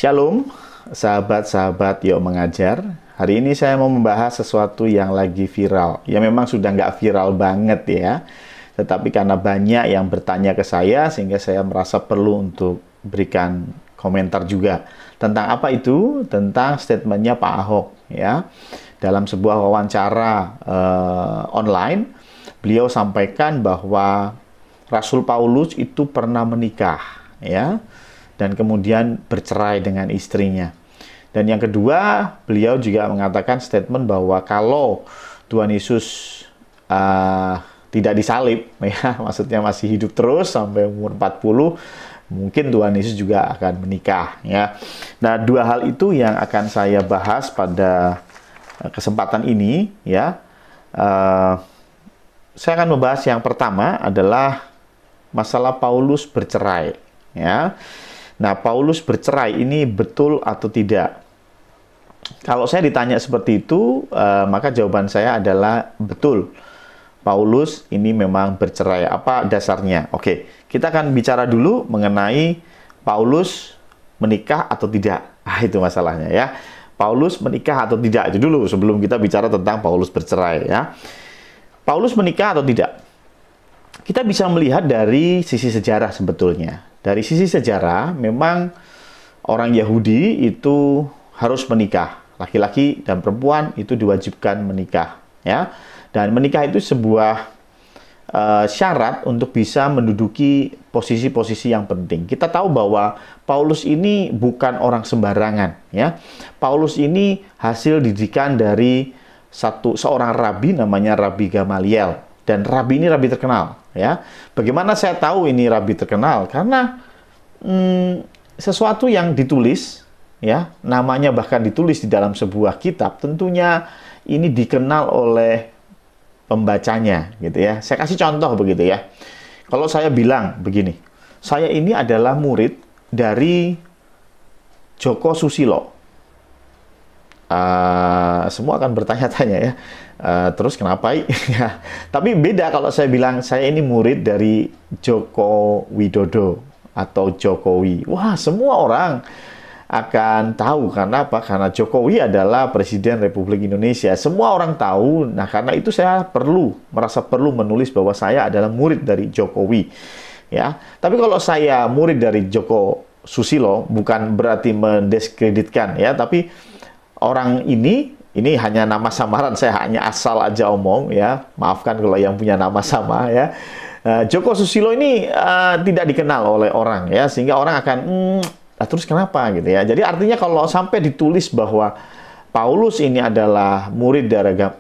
Shalom, sahabat-sahabat Yuk Mengajar. Hari ini saya mau membahas sesuatu yang lagi viral. Ya memang sudah nggak viral banget ya. Tetapi karena banyak yang bertanya ke saya, sehingga saya merasa perlu untuk berikan komentar juga. Tentang apa itu? Tentang statementnya Pak Ahok ya. Dalam sebuah wawancara online, beliau sampaikan bahwa Rasul Paulus itu pernah menikah ya. Dan kemudian bercerai dengan istrinya. Dan yang kedua, beliau juga mengatakan statement bahwa kalau Tuhan Yesus tidak disalib, ya, maksudnya masih hidup terus sampai umur 40, mungkin Tuhan Yesus juga akan menikah. Ya. Nah, dua hal itu yang akan saya bahas pada kesempatan ini. Ya. Saya akan membahas yang pertama adalah masalah Paulus bercerai. Ya. Nah, Paulus bercerai ini betul atau tidak? Kalau saya ditanya seperti itu, maka jawaban saya adalah betul. Paulus ini memang bercerai. Apa dasarnya? Oke, kita akan bicara dulu mengenai Paulus menikah atau tidak. Itu masalahnya ya. Paulus menikah atau tidak itu dulu sebelum kita bicara tentang Paulus bercerai ya. Paulus menikah atau tidak? Kita bisa melihat dari sisi sejarah sebetulnya. Dari sisi sejarah, memang orang Yahudi itu harus menikah. Laki-laki dan perempuan itu diwajibkan menikah. Ya. Dan menikah itu sebuah syarat untuk bisa menduduki posisi-posisi yang penting. Kita tahu bahwa Paulus ini bukan orang sembarangan. Ya. Paulus ini hasil didikan dari seorang rabi namanya Rabi Gamaliel. Dan rabi ini rabi terkenal, ya. Bagaimana saya tahu ini rabi terkenal? Karena sesuatu yang ditulis, ya, namanya bahkan ditulis di dalam sebuah kitab, tentunya ini dikenal oleh pembacanya, gitu ya. Saya kasih contoh begitu ya. Kalau saya bilang begini, saya ini adalah murid dari Joko Susilo. Semua akan bertanya-tanya ya. Terus kenapa? Ya. Tapi beda kalau saya bilang saya ini murid dari Joko Widodo atau Jokowi. Wah, semua orang akan tahu. Karena apa? Karena Jokowi adalah Presiden Republik Indonesia. Semua orang tahu. Nah, karena itu saya merasa perlu menulis bahwa saya adalah murid dari Jokowi. Ya. Tapi kalau saya murid dari Joko Susilo, bukan berarti mendiskreditkan ya, tapi orang ini hanya nama samaran, saya hanya asal aja omong ya. Maafkan kalau yang punya nama sama ya. Joko Susilo ini tidak dikenal oleh orang ya, sehingga orang akan terus kenapa gitu ya. Jadi artinya kalau sampai ditulis bahwa Paulus ini adalah murid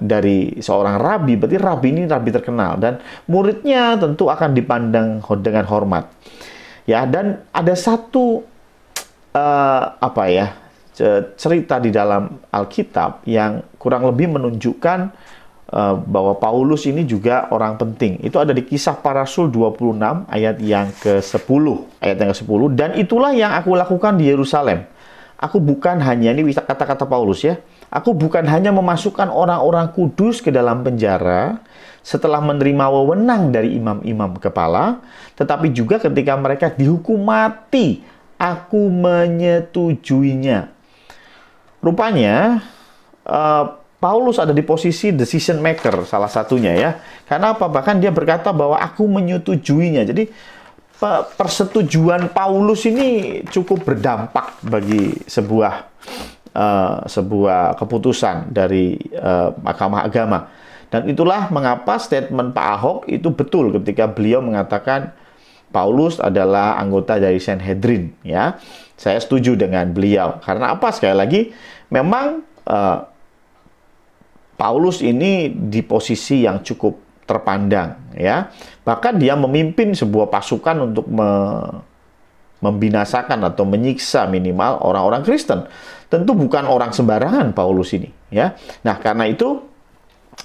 dari seorang rabi, berarti rabi ini rabi terkenal dan muridnya tentu akan dipandang dengan hormat. Ya, dan ada satu cerita di dalam Alkitab yang kurang lebih menunjukkan bahwa Paulus ini juga orang penting. Itu ada di Kisah Para Rasul 26 ayat yang ke-10. Ayat yang ke-10, dan itulah yang aku lakukan di Yerusalem. Aku bukan hanya, ini kata-kata Paulus ya, aku bukan hanya memasukkan orang-orang kudus ke dalam penjara setelah menerima wewenang dari imam-imam kepala, tetapi juga ketika mereka dihukum mati, aku menyetujuinya. Rupanya Paulus ada di posisi decision maker salah satunya ya. Karena apa? Bahkan dia berkata bahwa aku menyetujuinya. Jadi persetujuan Paulus ini cukup berdampak bagi sebuah keputusan dari Mahkamah Agama. Dan itulah mengapa statement Pak Ahok itu betul ketika beliau mengatakan Paulus adalah anggota dari Sanhedrin ya. Saya setuju dengan beliau. Karena apa? Sekali lagi, memang Paulus ini di posisi yang cukup terpandang ya. Bahkan dia memimpin sebuah pasukan untuk membinasakan atau menyiksa minimal orang-orang Kristen. Tentu bukan orang sembarangan Paulus ini ya. Nah, karena itu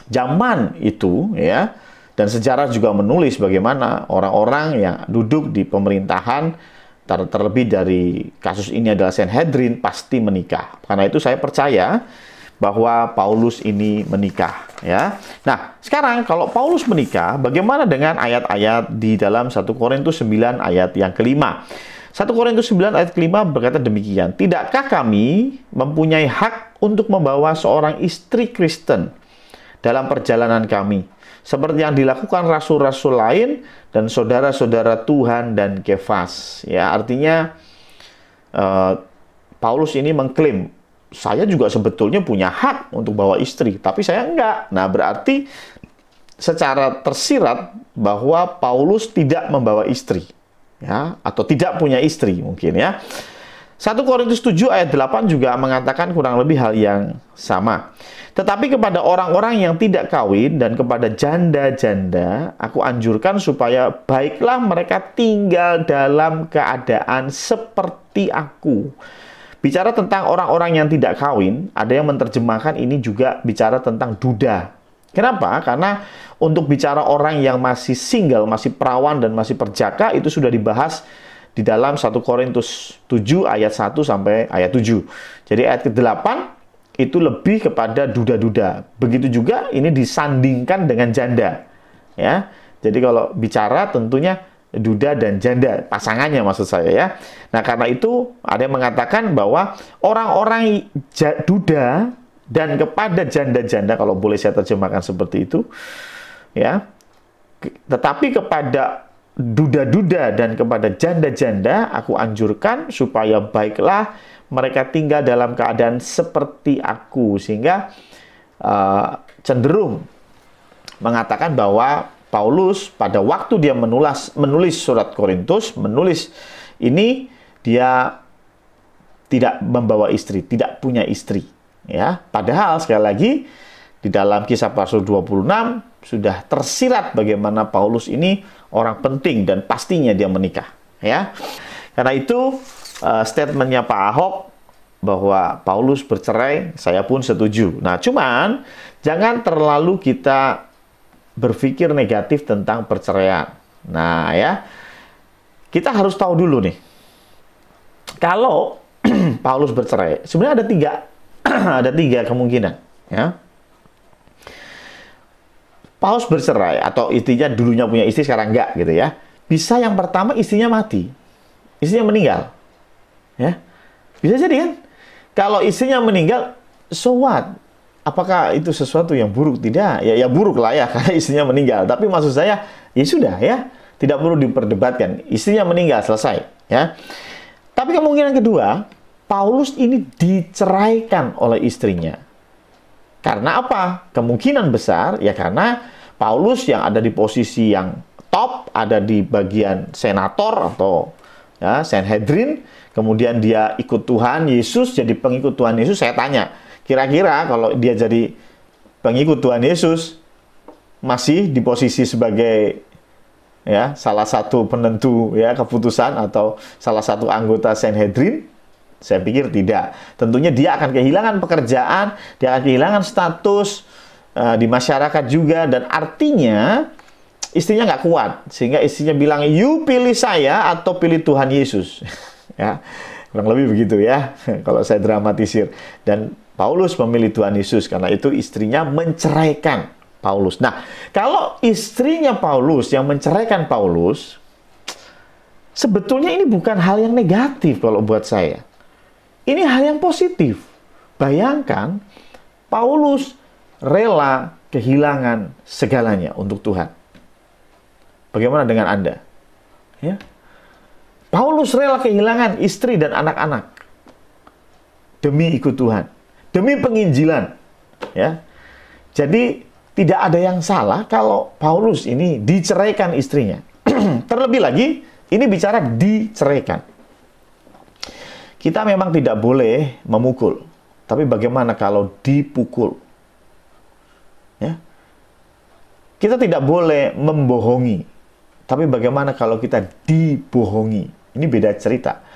zaman itu ya, dan sejarah juga menulis bagaimana orang-orang yang duduk di pemerintahan, terlebih dari kasus ini adalah Sanhedrin, pasti menikah. Karena itu saya percaya bahwa Paulus ini menikah ya. Nah, sekarang kalau Paulus menikah, bagaimana dengan ayat-ayat di dalam 1 Korintus 9 ayat yang kelima? 1 Korintus 9 ayat ke-5 berkata demikian, "Tidakkah kami mempunyai hak untuk membawa seorang istri Kristen dalam perjalanan kami, seperti yang dilakukan rasul-rasul lain dan saudara-saudara Tuhan dan Kefas?" Ya, artinya Paulus ini mengklaim, saya juga sebetulnya punya hak untuk bawa istri, tapi saya enggak. Nah, berarti secara tersirat bahwa Paulus tidak membawa istri. Ya, atau tidak punya istri mungkin ya. 1 Korintus 7 ayat 8 juga mengatakan kurang lebih hal yang sama. "Tetapi kepada orang-orang yang tidak kawin dan kepada janda-janda, aku anjurkan supaya baiklah mereka tinggal dalam keadaan seperti aku." Bicara tentang orang-orang yang tidak kawin, ada yang menerjemahkan ini juga bicara tentang duda. Kenapa? Karena untuk bicara orang yang masih single, masih perawan dan masih perjaka, itu sudah dibahas di dalam 1 Korintus 7 ayat 1 sampai ayat 7. Jadi ayat ke-8 itu lebih kepada duda-duda. Begitu juga ini disandingkan dengan janda. Ya. Jadi kalau bicara tentunya duda dan janda, pasangannya maksud saya ya. Nah, karena itu ada yang mengatakan bahwa orang-orang duda dan kepada janda-janda, kalau boleh saya terjemahkan seperti itu, ya. Tetapi kepada duda-duda dan kepada janda-janda, aku anjurkan supaya baiklah mereka tinggal dalam keadaan seperti aku, sehingga cenderung mengatakan bahwa Paulus pada waktu dia menulis surat Korintus, menulis ini dia tidak membawa istri, tidak punya istri. Ya, padahal sekali lagi di dalam Kisah para Rasul 26 sudah tersirat bagaimana Paulus ini orang penting dan pastinya dia menikah. Ya, karena itu statementnya Pak Ahok bahwa Paulus bercerai, saya pun setuju. Nah, cuman jangan terlalu kita berpikir negatif tentang perceraian. Nah, ya, kita harus tahu dulu nih, kalau Paulus bercerai, sebenarnya ada tiga kemungkinan, ya. Paulus bercerai atau istrinya dulunya punya istri sekarang enggak gitu ya. Bisa yang pertama istrinya mati, istrinya meninggal, ya. Bisa jadi kan? Kalau istrinya meninggal, so what? Apakah itu sesuatu yang buruk? Tidak, ya buruk lah ya karena istrinya meninggal. Tapi maksud saya, ya sudah ya, tidak perlu diperdebatkan. Istrinya meninggal, selesai, ya. Tapi kemungkinan kedua, Paulus ini diceraikan oleh istrinya. Karena apa? Kemungkinan besar ya karena Paulus yang ada di posisi yang top, ada di bagian senator atau ya, Sanhedrin, kemudian dia ikut Tuhan Yesus, jadi pengikut Tuhan Yesus. Saya tanya, kira-kira kalau dia jadi pengikut Tuhan Yesus, masih di posisi sebagai ya salah satu penentu ya keputusan atau salah satu anggota Sanhedrin? Saya pikir tidak. Tentunya dia akan kehilangan pekerjaan, dia akan kehilangan status di masyarakat juga, dan artinya istrinya nggak kuat, sehingga istrinya bilang, "You pilih saya atau pilih Tuhan Yesus." Ya, kurang lebih begitu ya, kalau saya dramatisir. Dan Paulus memilih Tuhan Yesus, karena itu istrinya menceraikan Paulus. Nah, kalau istrinya Paulus yang menceraikan Paulus, sebetulnya ini bukan hal yang negatif kalau buat saya. Ini hal yang positif. Bayangkan, Paulus rela kehilangan segalanya untuk Tuhan. Bagaimana dengan Anda? Ya. Paulus rela kehilangan istri dan anak-anak demi ikut Tuhan, demi penginjilan. Ya. Jadi tidak ada yang salah kalau Paulus ini diceraikan istrinya. Terlebih lagi, ini bicara diceraikan. Kita memang tidak boleh memukul, tapi bagaimana kalau dipukul? Ya. Kita tidak boleh membohongi, tapi bagaimana kalau kita dibohongi? Ini beda cerita.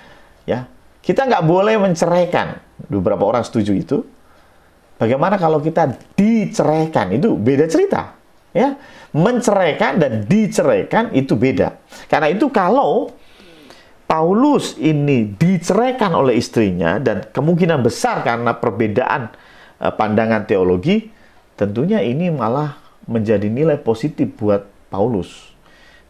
Ya. Kita nggak boleh menceraikan. Beberapa orang setuju itu. Bagaimana kalau kita diceraikan? Itu beda cerita. Ya. Menceraikan dan diceraikan itu beda. Karena itu kalau Paulus ini diceraikan oleh istrinya, dan kemungkinan besar karena perbedaan pandangan teologi, tentunya ini malah menjadi nilai positif buat Paulus.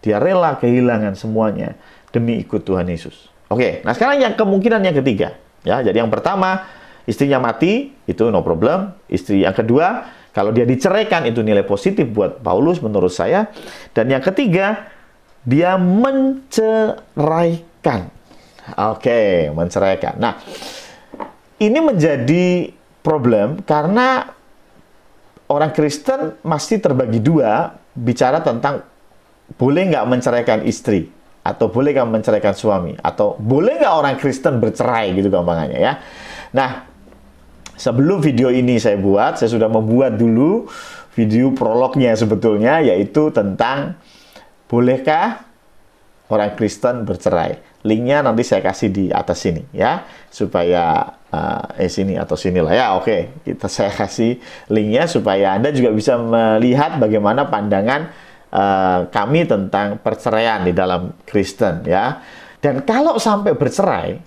Dia rela kehilangan semuanya demi ikut Tuhan Yesus. Oke, nah sekarang yang kemungkinan yang ketiga. Ya, jadi yang pertama, istrinya mati, itu no problem. Istri yang kedua, kalau dia diceraikan, itu nilai positif buat Paulus menurut saya. Dan yang ketiga, dia menceraikan. Oke, menceraikan. Nah, ini menjadi problem karena orang Kristen masih terbagi dua bicara tentang boleh nggak menceraikan istri, atau boleh nggak menceraikan suami, atau boleh nggak orang Kristen bercerai gitu gampangannya ya. Nah, sebelum video ini saya buat, saya sudah membuat dulu video prolognya sebetulnya, yaitu tentang bolehkah orang Kristen bercerai. Linknya nanti saya kasih di atas sini ya, supaya sini atau sinilah ya. Oke, saya kasih linknya supaya Anda juga bisa melihat bagaimana pandangan kami tentang perceraian di dalam Kristen ya. Dan kalau sampai bercerai,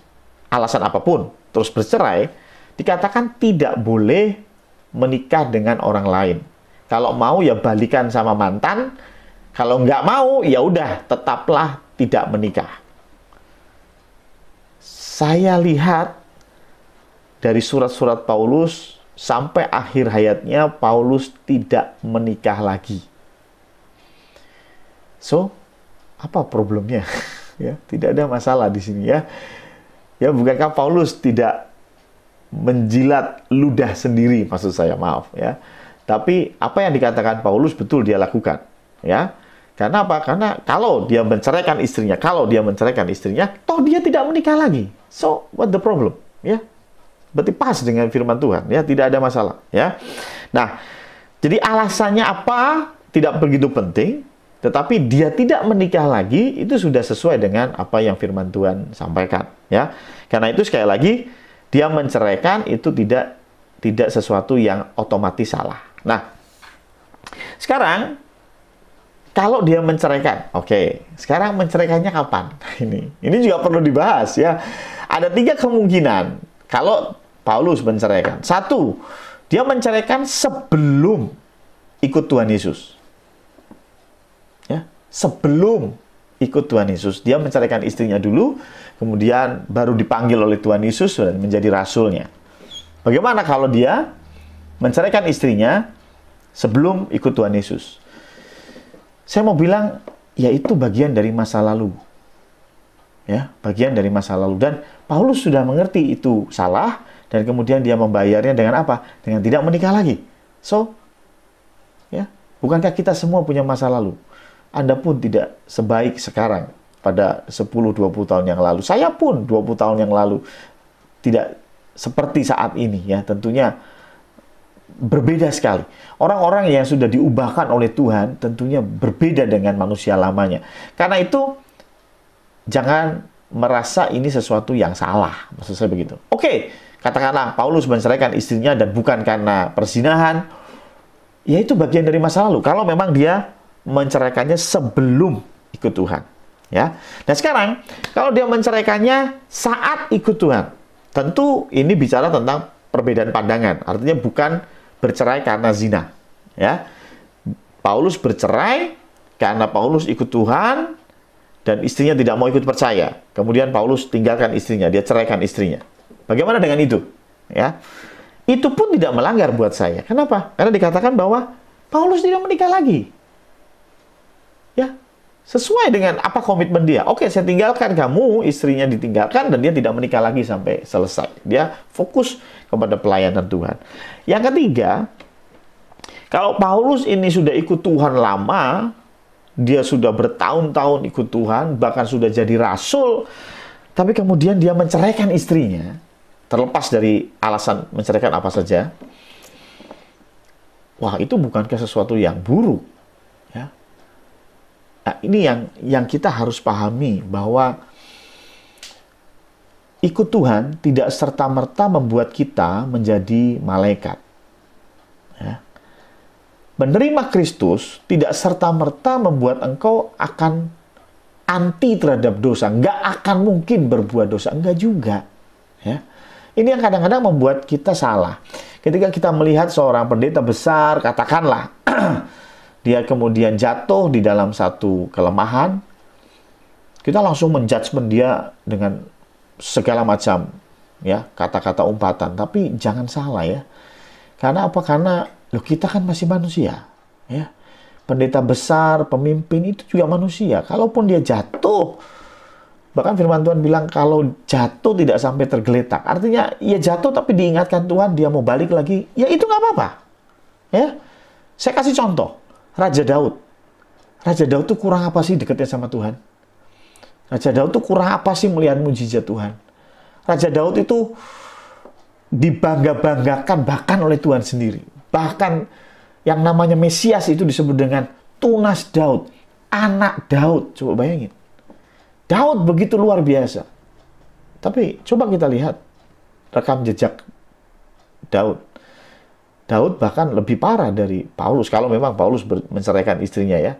alasan apapun, terus bercerai, dikatakan tidak boleh menikah dengan orang lain. Kalau mau ya balikan sama mantan, kalau nggak mau ya udah tetaplah tidak menikah. Saya lihat dari surat-surat Paulus sampai akhir hayatnya Paulus tidak menikah lagi. So, apa problemnya? Ya, tidak ada masalah di sini ya. Ya, bukankah Paulus tidak menjilat ludah sendiri, maksud saya, maaf ya. Tapi apa yang dikatakan Paulus betul dia lakukan, ya. Karena apa? Karena kalau dia menceraikan istrinya, toh dia tidak menikah lagi. So, what the problem? Ya, berarti pas dengan firman Tuhan. Ya, tidak ada masalah. Ya, nah, jadi alasannya apa? Tidak begitu penting. Tetapi dia tidak menikah lagi itu sudah sesuai dengan apa yang firman Tuhan sampaikan. Ya, karena itu sekali lagi dia menceraikan itu tidak sesuatu yang otomatis salah. Nah, sekarang kalau dia menceraikan, oke, sekarang menceraikannya kapan? Ini juga perlu dibahas ya. Ada 3 kemungkinan kalau Paulus menceraikan. 1, dia menceraikan sebelum ikut Tuhan Yesus. Ya, sebelum ikut Tuhan Yesus, dia menceraikan istrinya dulu, kemudian baru dipanggil oleh Tuhan Yesus dan menjadi rasulnya. Bagaimana kalau dia menceraikan istrinya sebelum ikut Tuhan Yesus? Saya mau bilang, ya itu bagian dari masa lalu. Ya, bagian dari masa lalu. Dan Paulus sudah mengerti itu salah, dan kemudian dia membayarnya dengan apa? Dengan tidak menikah lagi. So, ya, bukankah kita semua punya masa lalu? Anda pun tidak sebaik sekarang pada 10-20 tahun yang lalu. Saya pun 20 tahun yang lalu tidak seperti saat ini ya, tentunya berbeda sekali. Orang-orang yang sudah diubahkan oleh Tuhan tentunya berbeda dengan manusia lamanya. Karena itu jangan merasa ini sesuatu yang salah. Maksud saya begitu. Oke, katakanlah Paulus menceraikan istrinya dan bukan karena perzinahan. Ya itu bagian dari masa lalu. Kalau memang dia menceraikannya sebelum ikut Tuhan. Ya. Nah sekarang, kalau dia menceraikannya saat ikut Tuhan. Tentu ini bicara tentang perbedaan pandangan. Artinya bukan bercerai karena zina. Ya. Paulus bercerai karena Paulus ikut Tuhan dan istrinya tidak mau ikut percaya. Kemudian Paulus tinggalkan istrinya, dia ceraikan istrinya. Bagaimana dengan itu? Ya. Itu pun tidak melanggar buat saya. Kenapa? Karena dikatakan bahwa Paulus tidak menikah lagi. Ya. Sesuai dengan apa komitmen dia. Oke, saya tinggalkan kamu, istrinya ditinggalkan dan dia tidak menikah lagi sampai selesai. Dia fokus kepada pelayanan Tuhan. Yang ketiga, kalau Paulus ini sudah ikut Tuhan lama, dia sudah bertahun-tahun ikut Tuhan, bahkan sudah jadi rasul, tapi kemudian dia menceraikan istrinya, terlepas dari alasan menceraikan apa saja, wah itu bukankah sesuatu yang buruk? Ya. Nah, ini yang kita harus pahami, bahwa ikut Tuhan tidak serta-merta membuat kita menjadi malaikat. Ya. Menerima Kristus tidak serta-merta membuat engkau akan anti terhadap dosa. Nggak akan mungkin berbuat dosa. Enggak juga. Ya. Ini yang kadang-kadang membuat kita salah. Ketika kita melihat seorang pendeta besar, katakanlah, dia kemudian jatuh di dalam satu kelemahan, kita langsung menjudgment dia dengan segala macam ya kata-kata umpatan, tapi jangan salah ya. Karena apa? Karena loh, kita kan masih manusia ya. Pendeta besar, pemimpin itu juga manusia. Kalaupun dia jatuh, bahkan firman Tuhan bilang kalau jatuh tidak sampai tergeletak. Artinya ya jatuh tapi diingatkan Tuhan, dia mau balik lagi, ya itu nggak apa-apa. Ya, saya kasih contoh, Raja Daud. Raja Daud tuh kurang apa sih dekatnya sama Tuhan? Raja Daud tuh kurang apa sih melihat mujizat Tuhan? Raja Daud itu dibangga-banggakan bahkan oleh Tuhan sendiri. Bahkan yang namanya Mesias itu disebut dengan tunas Daud, anak Daud. Coba bayangin. Daud begitu luar biasa. Tapi coba kita lihat rekam jejak Daud. Daud bahkan lebih parah dari Paulus, kalau memang Paulus menceraikan istrinya ya.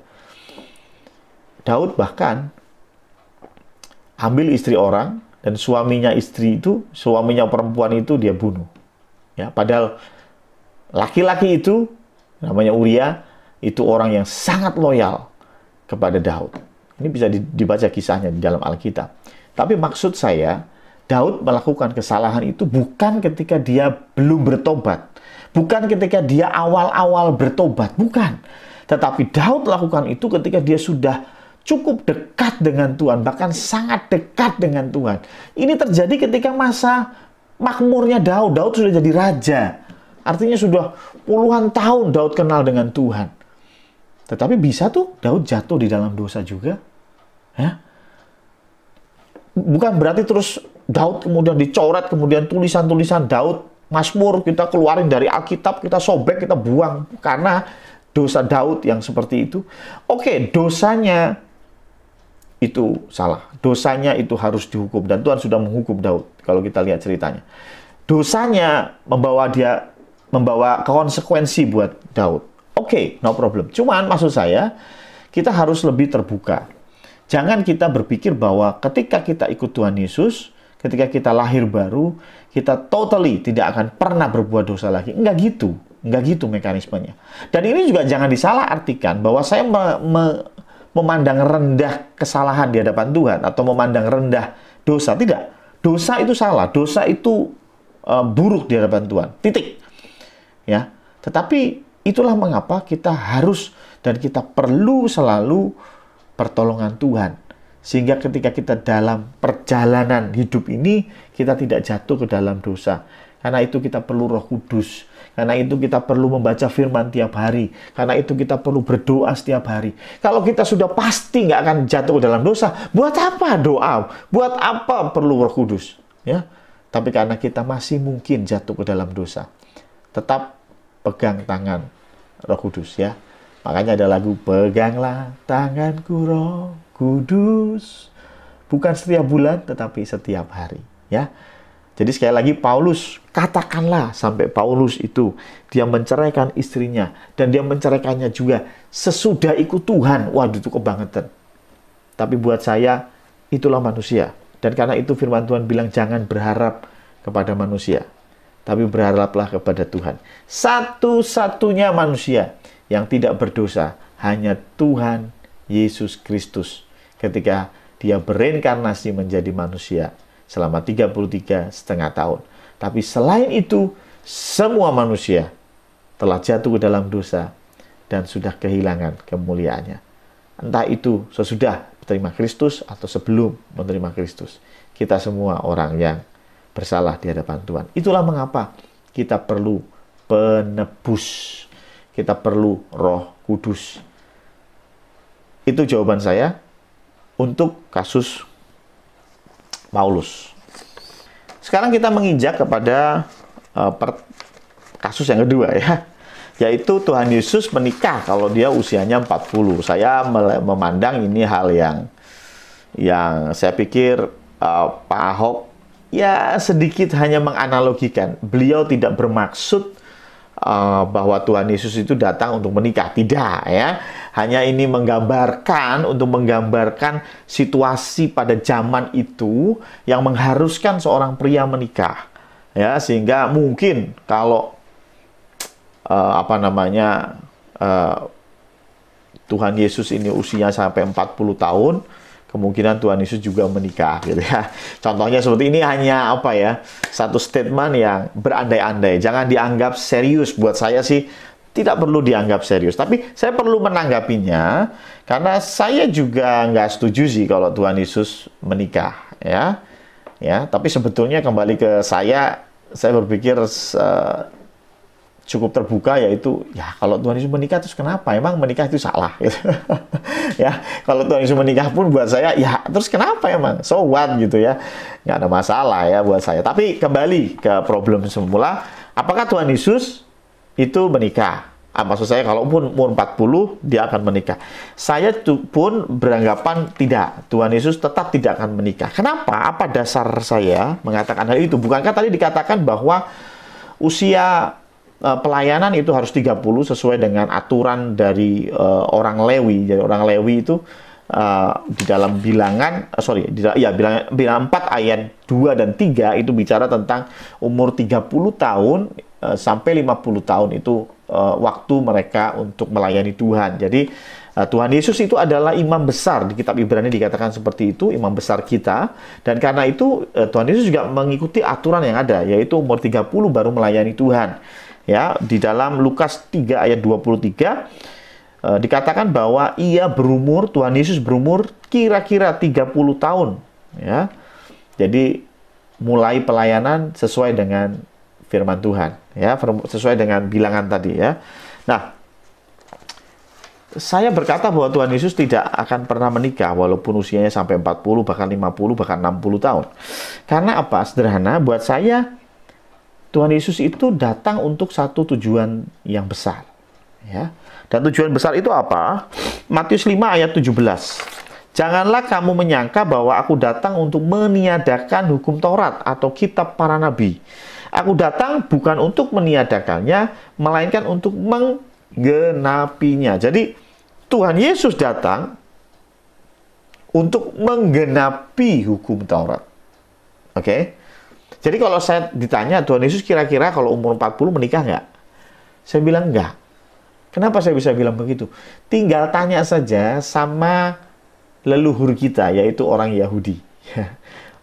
Daud bahkan ambil istri orang, dan suaminya perempuan itu dia bunuh. Ya, padahal laki-laki itu namanya Uria, itu orang yang sangat loyal kepada Daud. Ini bisa dibaca kisahnya di dalam Alkitab. Tapi maksud saya, Daud melakukan kesalahan itu bukan ketika dia belum bertobat. Bukan ketika dia awal-awal bertobat. Bukan. Tetapi Daud lakukan itu ketika dia sudah cukup dekat dengan Tuhan. Bahkan sangat dekat dengan Tuhan. Ini terjadi ketika masa makmurnya Daud. Daud sudah jadi raja. Artinya sudah puluhan tahun Daud kenal dengan Tuhan. Tetapi bisa tuh Daud jatuh di dalam dosa juga. Ya? Bukan berarti terus Daud kemudian dicoret, kemudian tulisan-tulisan Daud, Mazmur kita keluarin dari Alkitab, kita sobek, kita buang. Karena dosa Daud yang seperti itu. Oke, dosanya itu salah. Dosanya itu harus dihukum. Dan Tuhan sudah menghukum Daud. Kalau kita lihat ceritanya. Dosanya membawa konsekuensi buat Daud. Oke, no problem. Cuman maksud saya, kita harus lebih terbuka. Jangan kita berpikir bahwa ketika kita ikut Tuhan Yesus, ketika kita lahir baru, kita totally tidak akan pernah berbuat dosa lagi. Enggak gitu. Enggak gitu mekanismenya. Dan ini juga jangan disalahartikan bahwa saya memandang rendah kesalahan di hadapan Tuhan atau memandang rendah dosa. Tidak. Dosa itu salah. Dosa itu buruk di hadapan Tuhan. Titik. Ya. Tetapi itulah mengapa kita harus dan kita perlu selalu pertolongan Tuhan. Sehingga ketika kita dalam perjalanan hidup ini, kita tidak jatuh ke dalam dosa. Karena itu kita perlu Roh Kudus. Karena itu kita perlu membaca firman tiap hari. Karena itu kita perlu berdoa setiap hari. Kalau kita sudah pasti nggak akan jatuh ke dalam dosa, buat apa doa? Buat apa perlu Roh Kudus? Ya. Tapi karena kita masih mungkin jatuh ke dalam dosa, tetap pegang tangan Roh Kudus ya. Makanya ada lagu, peganglah tanganku Roh Kudus. Bukan setiap bulan, tetapi setiap hari. Ya. Jadi sekali lagi Paulus, katakanlah sampai Paulus itu, dia menceraikan istrinya. Dan dia menceraikannya juga sesudah ikut Tuhan. Waduh, itu kebangetan. Tapi buat saya, itulah manusia. Dan karena itu firman Tuhan bilang, jangan berharap kepada manusia. Tapi berharaplah kepada Tuhan. Satu-satunya manusia yang tidak berdosa hanya Tuhan Yesus Kristus. Ketika dia bereinkarnasi menjadi manusia selama 33,5 tahun. Tapi selain itu, semua manusia telah jatuh ke dalam dosa dan sudah kehilangan kemuliaannya. Entah itu sesudah menerima Kristus atau sebelum menerima Kristus. Kita semua orang yang bersalah di hadapan Tuhan. Itulah mengapa kita perlu penebus. Kita perlu Roh Kudus. Itu jawaban saya untuk kasus Paulus. Sekarang kita menginjak kepada kasus yang kedua ya. Yaitu Tuhan Yesus menikah kalau dia usianya 40. Saya memandang ini hal yang saya pikir Pak Ahok ya sedikit hanya menganalogikan. Beliau tidak bermaksud bahwa Tuhan Yesus itu datang untuk menikah. Tidak ya. Hanya ini untuk menggambarkan situasi pada zaman itu yang mengharuskan seorang pria menikah. Ya, sehingga mungkin kalau Tuhan Yesus ini usianya sampai 40 tahun, kemungkinan Tuhan Yesus juga menikah gitu ya. Contohnya seperti ini hanya apa ya, satu statement yang berandai-andai. Jangan dianggap serius. Buat saya sih tidak perlu dianggap serius. Tapi saya perlu menanggapinya karena saya juga nggak setuju sih kalau Tuhan Yesus menikah ya. Ya, tapi sebetulnya kembali ke saya berpikir cukup terbuka, yaitu ya kalau Tuhan Yesus menikah terus kenapa? Emang menikah itu salah gitu. Ya, kalau Tuhan Yesus menikah pun buat saya ya terus kenapa emang? So what gitu ya. Nggak ada masalah ya buat saya. Tapi kembali ke problem semula, apakah Tuhan Yesus itu menikah? Maksud saya kalaupun umur 40 dia akan menikah. Saya pun beranggapan tidak. Tuhan Yesus tetap tidak akan menikah. Kenapa? Apa dasar saya mengatakan hal itu? Bukankah tadi dikatakan bahwa usia pelayanan itu harus 30 sesuai dengan aturan dari orang Lewi. Jadi orang Lewi itu di dalam bilangan, bilangan 4 ayat 2 dan 3 itu bicara tentang umur 30 tahun sampai 50 tahun itu waktu mereka untuk melayani Tuhan. Jadi Tuhan Yesus itu adalah imam besar. Di kitab Ibrani dikatakan seperti itu, imam besar kita. Dan karena itu Tuhan Yesus juga mengikuti aturan yang ada, yaitu umur 30 baru melayani Tuhan. Ya, di dalam Lukas 3 ayat 23 dikatakan bahwa Tuhan Yesus berumur kira-kira 30 tahun. Ya. Jadi mulai pelayanan sesuai dengan firman Tuhan, ya, sesuai dengan bilangan tadi ya. Nah, saya berkata bahwa Tuhan Yesus tidak akan pernah menikah walaupun usianya sampai 40, bahkan 50, bahkan 60 tahun. Karena apa? Sederhana, buat saya Tuhan Yesus itu datang untuk satu tujuan yang besar, ya. Dan tujuan besar itu apa? Matius 5 ayat 17. Janganlah kamu menyangka bahwa aku datang untuk meniadakan hukum Taurat atau kitab para nabi. Aku datang bukan untuk meniadakannya, melainkan untuk menggenapinya. Jadi, Tuhan Yesus datang untuk menggenapi hukum Taurat. Oke? Jadi, kalau saya ditanya, Tuhan Yesus kira-kira kalau umur 40 menikah nggak? Saya bilang nggak. Kenapa saya bisa bilang begitu? Tinggal tanya saja sama leluhur kita, yaitu orang Yahudi.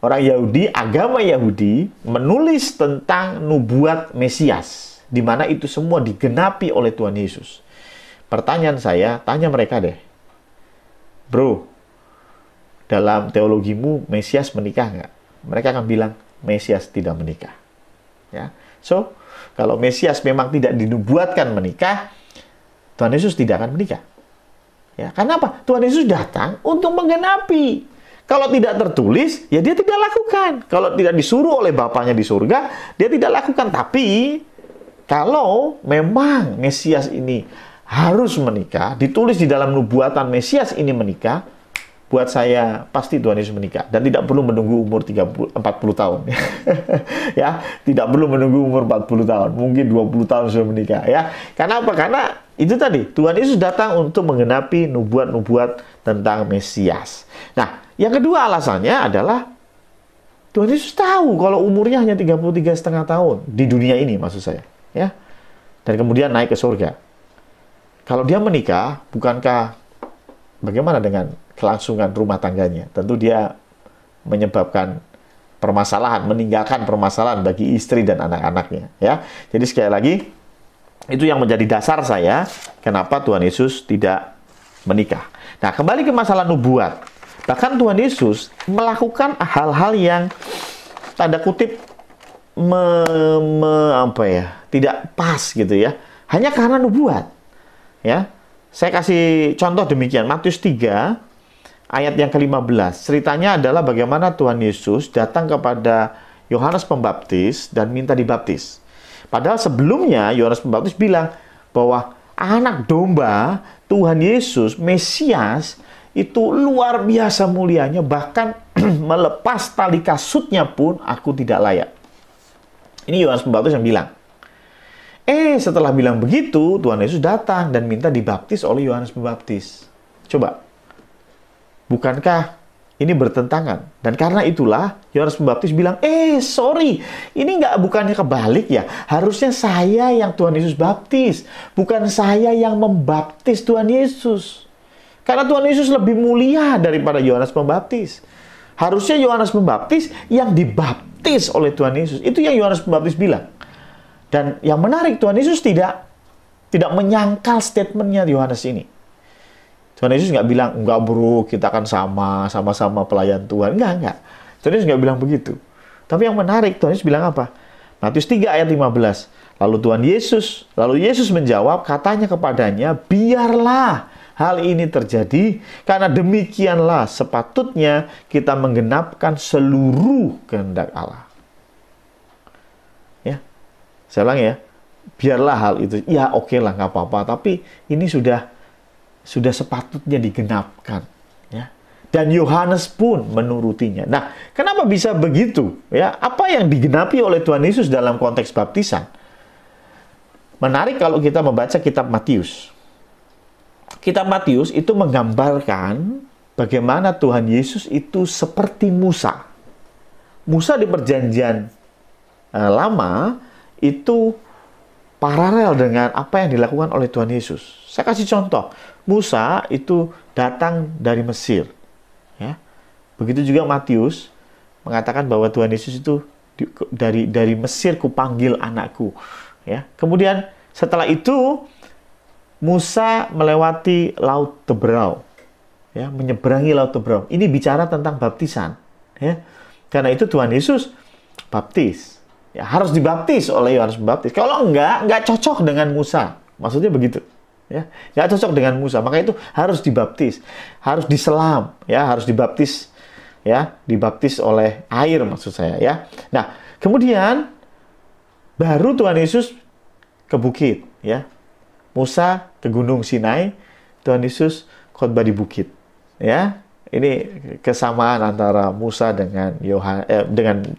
Orang Yahudi, agama Yahudi, menulis tentang nubuat Mesias, di mana itu semua digenapi oleh Tuhan Yesus. Pertanyaan saya, tanya mereka deh, bro, dalam teologimu Mesias menikah nggak? Mereka akan bilang, Mesias tidak menikah. Ya, so, kalau Mesias memang tidak dinubuatkan menikah, Tuhan Yesus tidak akan menikah. Ya, karena apa? Tuhan Yesus datang untuk menggenapi. Kalau tidak tertulis, ya dia tidak lakukan. Kalau tidak disuruh oleh Bapaknya di surga, dia tidak lakukan. Tapi, kalau memang Mesias ini harus menikah, ditulis di dalam nubuatan Mesias ini menikah, buat saya pasti Tuhan Yesus menikah. Dan tidak perlu menunggu umur 40 tahun. Ya, tidak perlu menunggu umur 40 tahun. Mungkin 20 tahun sudah menikah. Ya. Karena apa? Karena itu tadi, Tuhan Yesus datang untuk menggenapi nubuat-nubuat tentang Mesias. Nah, yang kedua alasannya adalah Tuhan Yesus tahu kalau umurnya hanya 33,5 tahun di dunia ini, maksud saya, ya. Dan kemudian naik ke surga. Kalau dia menikah, bukankah bagaimana dengan kelangsungan rumah tangganya? Tentu dia menyebabkan permasalahan, meninggalkan permasalahan bagi istri dan anak-anaknya, ya. Jadi sekali lagi, itu yang menjadi dasar saya kenapa Tuhan Yesus tidak menikah. Nah, kembali ke masalah nubuat. Bahkan Tuhan Yesus melakukan hal-hal yang tanda kutip tidak pas gitu ya. Hanya karena nubuat. Ya. Saya kasih contoh demikian. Matius 3 ayat yang ke-15. Ceritanya adalah bagaimana Tuhan Yesus datang kepada Yohanes Pembaptis dan minta dibaptis. Padahal sebelumnya Yohanes Pembaptis bilang bahwa anak domba Tuhan Yesus, Mesias, itu luar biasa mulianya, bahkan melepas tali kasutnya pun aku tidak layak. Ini Yohanes Pembaptis yang bilang. Setelah bilang begitu, Tuhan Yesus datang dan minta dibaptis oleh Yohanes Pembaptis. Coba, bukankah ini bertentangan? Dan karena itulah Yohanes Pembaptis bilang, sorry, ini bukannya kebalik ya. Harusnya saya yang Tuhan Yesus baptis, bukan saya yang membaptis Tuhan Yesus. Karena Tuhan Yesus lebih mulia daripada Yohanes Pembaptis. Harusnya Yohanes Pembaptis yang dibaptis oleh Tuhan Yesus. Itu yang Yohanes Pembaptis bilang. Dan yang menarik, Tuhan Yesus tidak menyangkal statementnya Yohanes ini. Tuhan Yesus nggak bilang, enggak bro, kita akan sama-sama pelayan Tuhan. Enggak. Tuhan Yesus nggak bilang begitu. Tapi yang menarik, Tuhan Yesus bilang apa? Matius 3 ayat 15. Lalu Yesus menjawab, katanya kepadanya, biarlah hal ini terjadi, karena demikianlah sepatutnya kita menggenapkan seluruh kehendak Allah. Ya, saya ulang ya, biarlah hal itu, ya oke lah, nggak apa-apa, tapi ini sudah sepatutnya digenapkan. Ya. Dan Yohanes pun menurutinya. Nah, kenapa bisa begitu? Ya, apa yang digenapi oleh Tuhan Yesus dalam konteks baptisan? Menarik kalau kita membaca kitab Matius. Kitab Matius itu menggambarkan bagaimana Tuhan Yesus itu seperti Musa. Musa di perjanjian lama itu paralel dengan apa yang dilakukan oleh Tuhan Yesus. Saya kasih contoh. Musa itu datang dari Mesir. Ya. Begitu juga Matius mengatakan bahwa Tuhan Yesus itu dari Mesir kupanggil anakku. Ya. Kemudian setelah itu Musa melewati Laut Teberau, ya, menyeberangi Laut Teberau. Ini bicara tentang baptisan, ya. Karena itu Tuhan Yesus baptis, ya, harus dibaptis oleh Yohanes Pembaptis. Kalau enggak cocok dengan Musa, maksudnya begitu, ya, enggak cocok dengan Musa. Maka itu harus dibaptis, harus diselam, ya, harus dibaptis, ya, dibaptis oleh air maksud saya, ya. Nah, kemudian baru Tuhan Yesus ke bukit, ya. Musa ke Gunung Sinai, Tuhan Yesus khotbah di bukit. Ya, ini kesamaan antara Musa dengan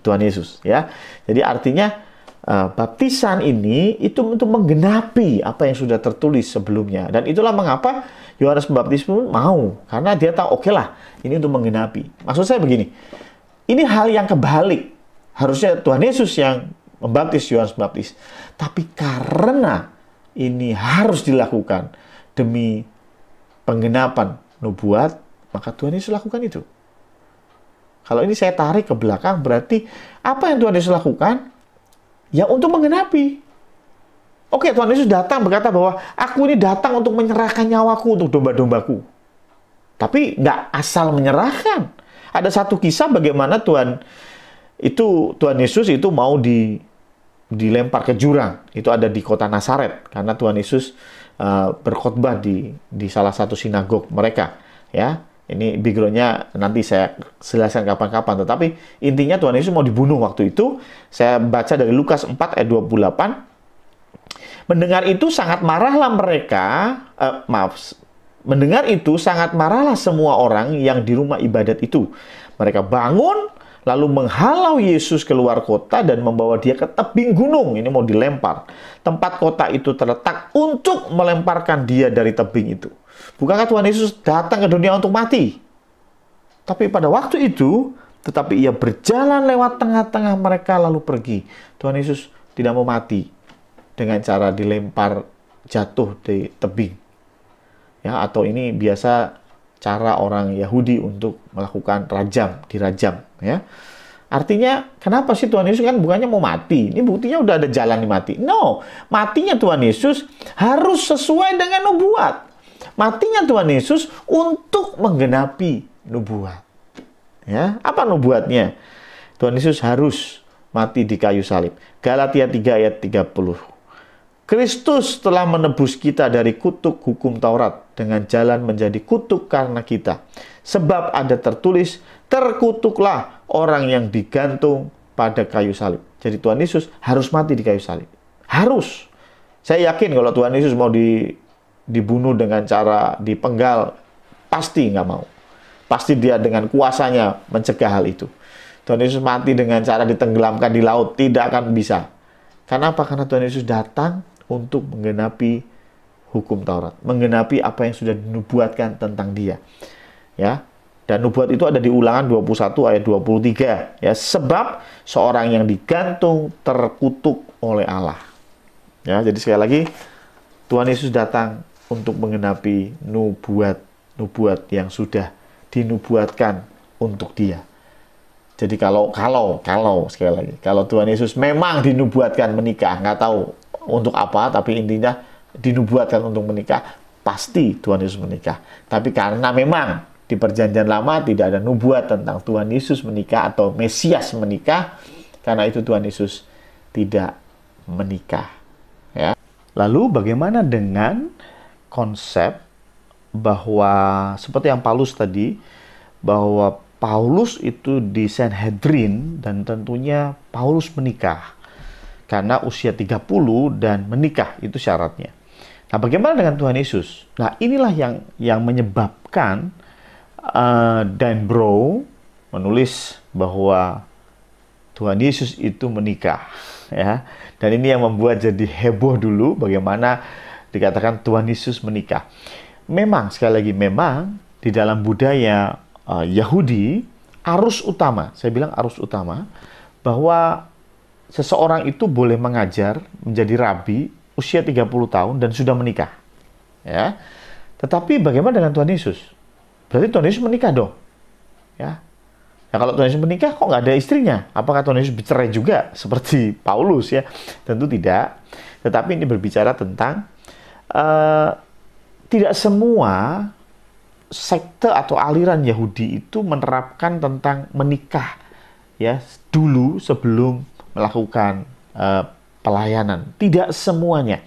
Tuhan Yesus. Ya, jadi artinya baptisan ini itu untuk menggenapi apa yang sudah tertulis sebelumnya. Dan itulah mengapa Yohanes Pembaptis pun mau, karena dia tahu oke lah, ini untuk menggenapi. Maksud saya begini, ini hal yang kebalik. Harusnya Tuhan Yesus yang membaptis Yohanes Pembaptis, tapi karena ini harus dilakukan demi penggenapan nubuat, maka Tuhan Yesus lakukan itu. Kalau ini saya tarik ke belakang, berarti apa yang Tuhan Yesus lakukan? Ya untuk menggenapi. Oke, Tuhan Yesus datang berkata bahwa aku ini datang untuk menyerahkan nyawaku untuk domba-dombaku. Tapi nggak asal menyerahkan. Ada satu kisah bagaimana Tuhan Yesus itu mau dilempar ke jurang. Itu ada di kota Nazaret karena Tuhan Yesus berkhotbah di salah satu sinagog mereka, ya. Ini background-nya nanti saya jelaskan kapan-kapan, tetapi intinya Tuhan Yesus mau dibunuh waktu itu. Saya baca dari Lukas 4 ayat 28. Mendengar itu sangat marahlah mendengar itu sangat marahlah semua orang yang di rumah ibadat itu. Mereka bangun lalu menghalau Yesus keluar kota dan membawa dia ke tebing gunung. Ini mau dilempar. Tempat kota itu terletak untuk melemparkan dia dari tebing itu. Bukankah Tuhan Yesus datang ke dunia untuk mati? Tapi pada waktu itu, tetapi ia berjalan lewat tengah-tengah mereka lalu pergi. Tuhan Yesus tidak mau mati dengan cara dilempar jatuh di tebing. Ya, atau ini biasa cara orang Yahudi untuk melakukan dirajam, ya. Artinya, kenapa sih Tuhan Yesus kan bukannya mau mati? Ini buktinya udah ada jalan di mati. No, matinya Tuhan Yesus harus sesuai dengan nubuat. Matinya Tuhan Yesus untuk menggenapi nubuat. Ya, apa nubuatnya? Tuhan Yesus harus mati di kayu salib. Galatia 3 ayat 30. Kristus telah menebus kita dari kutuk hukum Taurat dengan jalan menjadi kutuk karena kita. Sebab ada tertulis, terkutuklah orang yang digantung pada kayu salib. Jadi Tuhan Yesus harus mati di kayu salib. Harus. Saya yakin kalau Tuhan Yesus mau dibunuh dengan cara dipenggal, pasti nggak mau. Pasti dia dengan kuasanya mencegah hal itu. Tuhan Yesus mati dengan cara ditenggelamkan di laut, tidak akan bisa. Kenapa? Karena Tuhan Yesus datang untuk menggenapi hukum Taurat, menggenapi apa yang sudah dinubuatkan tentang dia. Ya. Dan nubuat itu ada di Ulangan 21 ayat 23, ya, sebab seorang yang digantung terkutuk oleh Allah. Ya, jadi sekali lagi Tuhan Yesus datang untuk menggenapi nubuat nubuat yang sudah dinubuatkan untuk dia. Jadi kalau sekali lagi, kalau Tuhan Yesus memang dinubuatkan menikah, nggak tahu untuk apa, tapi intinya dinubuatkan untuk menikah, pasti Tuhan Yesus menikah. Tapi karena memang di perjanjian lama tidak ada nubuat tentang Tuhan Yesus menikah atau Mesias menikah, karena itu Tuhan Yesus tidak menikah. Ya. Lalu bagaimana dengan konsep bahwa seperti yang Paulus tadi, bahwa Paulus itu di Sanhedrin dan tentunya Paulus menikah karena usia 30 dan menikah itu syaratnya. Nah, bagaimana dengan Tuhan Yesus? Nah, inilah yang menyebabkan Dan Brown menulis bahwa Tuhan Yesus itu menikah, ya. Dan ini yang membuat jadi heboh dulu bagaimana dikatakan Tuhan Yesus menikah. Memang sekali lagi memang di dalam budaya Yahudi arus utama, saya bilang arus utama, bahwa seseorang itu boleh mengajar menjadi rabi usia 30 tahun dan sudah menikah. Ya. Tetapi bagaimana dengan Tuhan Yesus? Berarti Tuhan Yesus menikah dong. Ya. Nah, kalau Tuhan Yesus menikah kok nggak ada istrinya? Apakah Tuhan Yesus bercerai juga seperti Paulus ya? Tentu tidak. Tetapi ini berbicara tentang tidak semua sekte atau aliran Yahudi itu menerapkan tentang menikah ya dulu sebelum melakukan pelayanan. Tidak semuanya.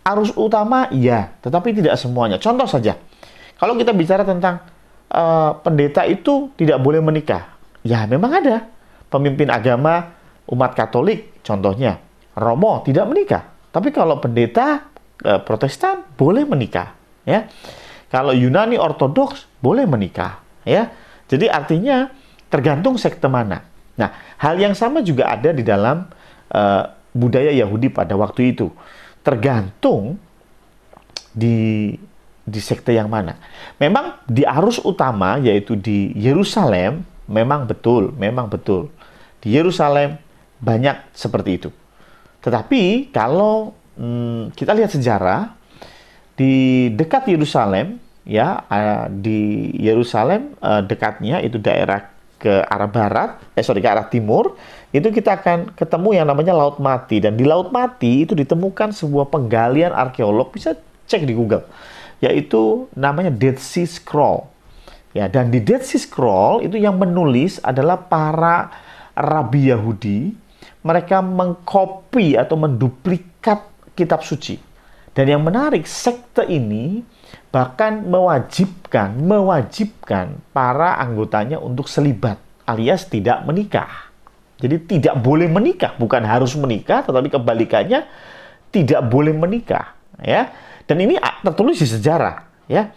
Arus utama ya, tetapi tidak semuanya. Contoh saja, kalau kita bicara tentang pendeta itu tidak boleh menikah. Ya, memang ada pemimpin agama umat Katolik, contohnya Romo tidak menikah. Tapi kalau pendeta Protestan boleh menikah, ya. Kalau Yunani Ortodoks boleh menikah, ya. Jadi artinya tergantung sekte mana. Nah, hal yang sama juga ada di dalam budaya Yahudi pada waktu itu. Tergantung di sekte yang mana. Memang di arus utama yaitu di Yerusalem memang betul. Di Yerusalem banyak seperti itu. Tetapi kalau kita lihat sejarah di dekat Yerusalem ya di Yerusalem dekatnya itu daerah ke arah barat, ke arah timur, itu kita akan ketemu yang namanya Laut Mati. Dan di Laut Mati itu ditemukan sebuah penggalian arkeolog, bisa cek di Google, yaitu namanya Dead Sea Scroll. Ya, dan di Dead Sea Scroll itu yang menulis adalah para rabi Yahudi. Mereka mengkopi atau menduplikat kitab suci. Dan yang menarik, sekte ini bahkan mewajibkan para anggotanya untuk selibat alias tidak menikah. Jadi tidak boleh menikah, bukan harus menikah, tetapi kebalikannya tidak boleh menikah, ya. Dan ini tertulis di sejarah, ya.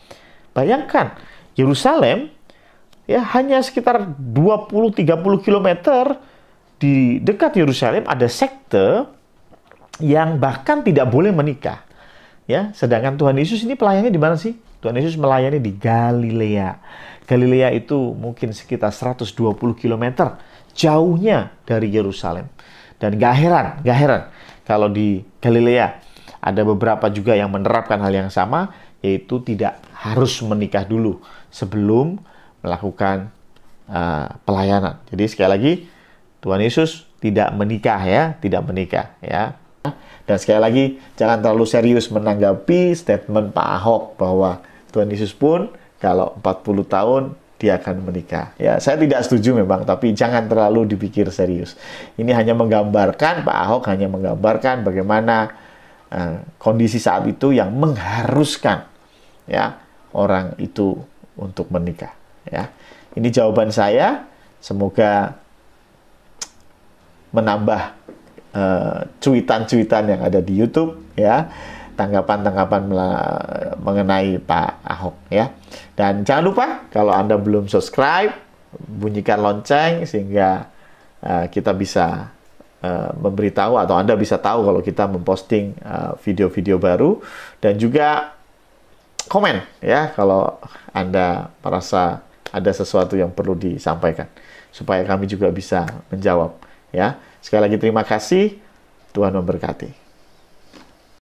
Bayangkan Yerusalem ya hanya sekitar 20-30 km di dekat Yerusalem ada sekte yang bahkan tidak boleh menikah. Ya, sedangkan Tuhan Yesus ini pelayannya di mana sih? Tuhan Yesus melayani di Galilea. Galilea itu mungkin sekitar 120 km jauhnya dari Yerusalem. Dan gak heran kalau di Galilea ada beberapa juga yang menerapkan hal yang sama, yaitu tidak harus menikah dulu sebelum melakukan pelayanan. Jadi sekali lagi Tuhan Yesus tidak menikah ya, Dan sekali lagi, jangan terlalu serius menanggapi statement Pak Ahok bahwa Tuhan Yesus pun kalau 40 tahun dia akan menikah. Ya, saya tidak setuju memang, tapi jangan terlalu dipikir serius. Ini hanya menggambarkan, Pak Ahok hanya menggambarkan bagaimana kondisi saat itu yang mengharuskan ya orang itu untuk menikah. Ya, ini jawaban saya. Semoga menambah cuitan-cuitan yang ada di YouTube ya, tanggapan-tanggapan mengenai Pak Ahok ya. Dan jangan lupa kalau Anda belum subscribe, bunyikan lonceng sehingga kita bisa memberitahu atau Anda bisa tahu kalau kita memposting video-video baru, dan juga komen ya kalau Anda merasa ada sesuatu yang perlu disampaikan supaya kami juga bisa menjawab ya. Sekali lagi terima kasih, Tuhan memberkati.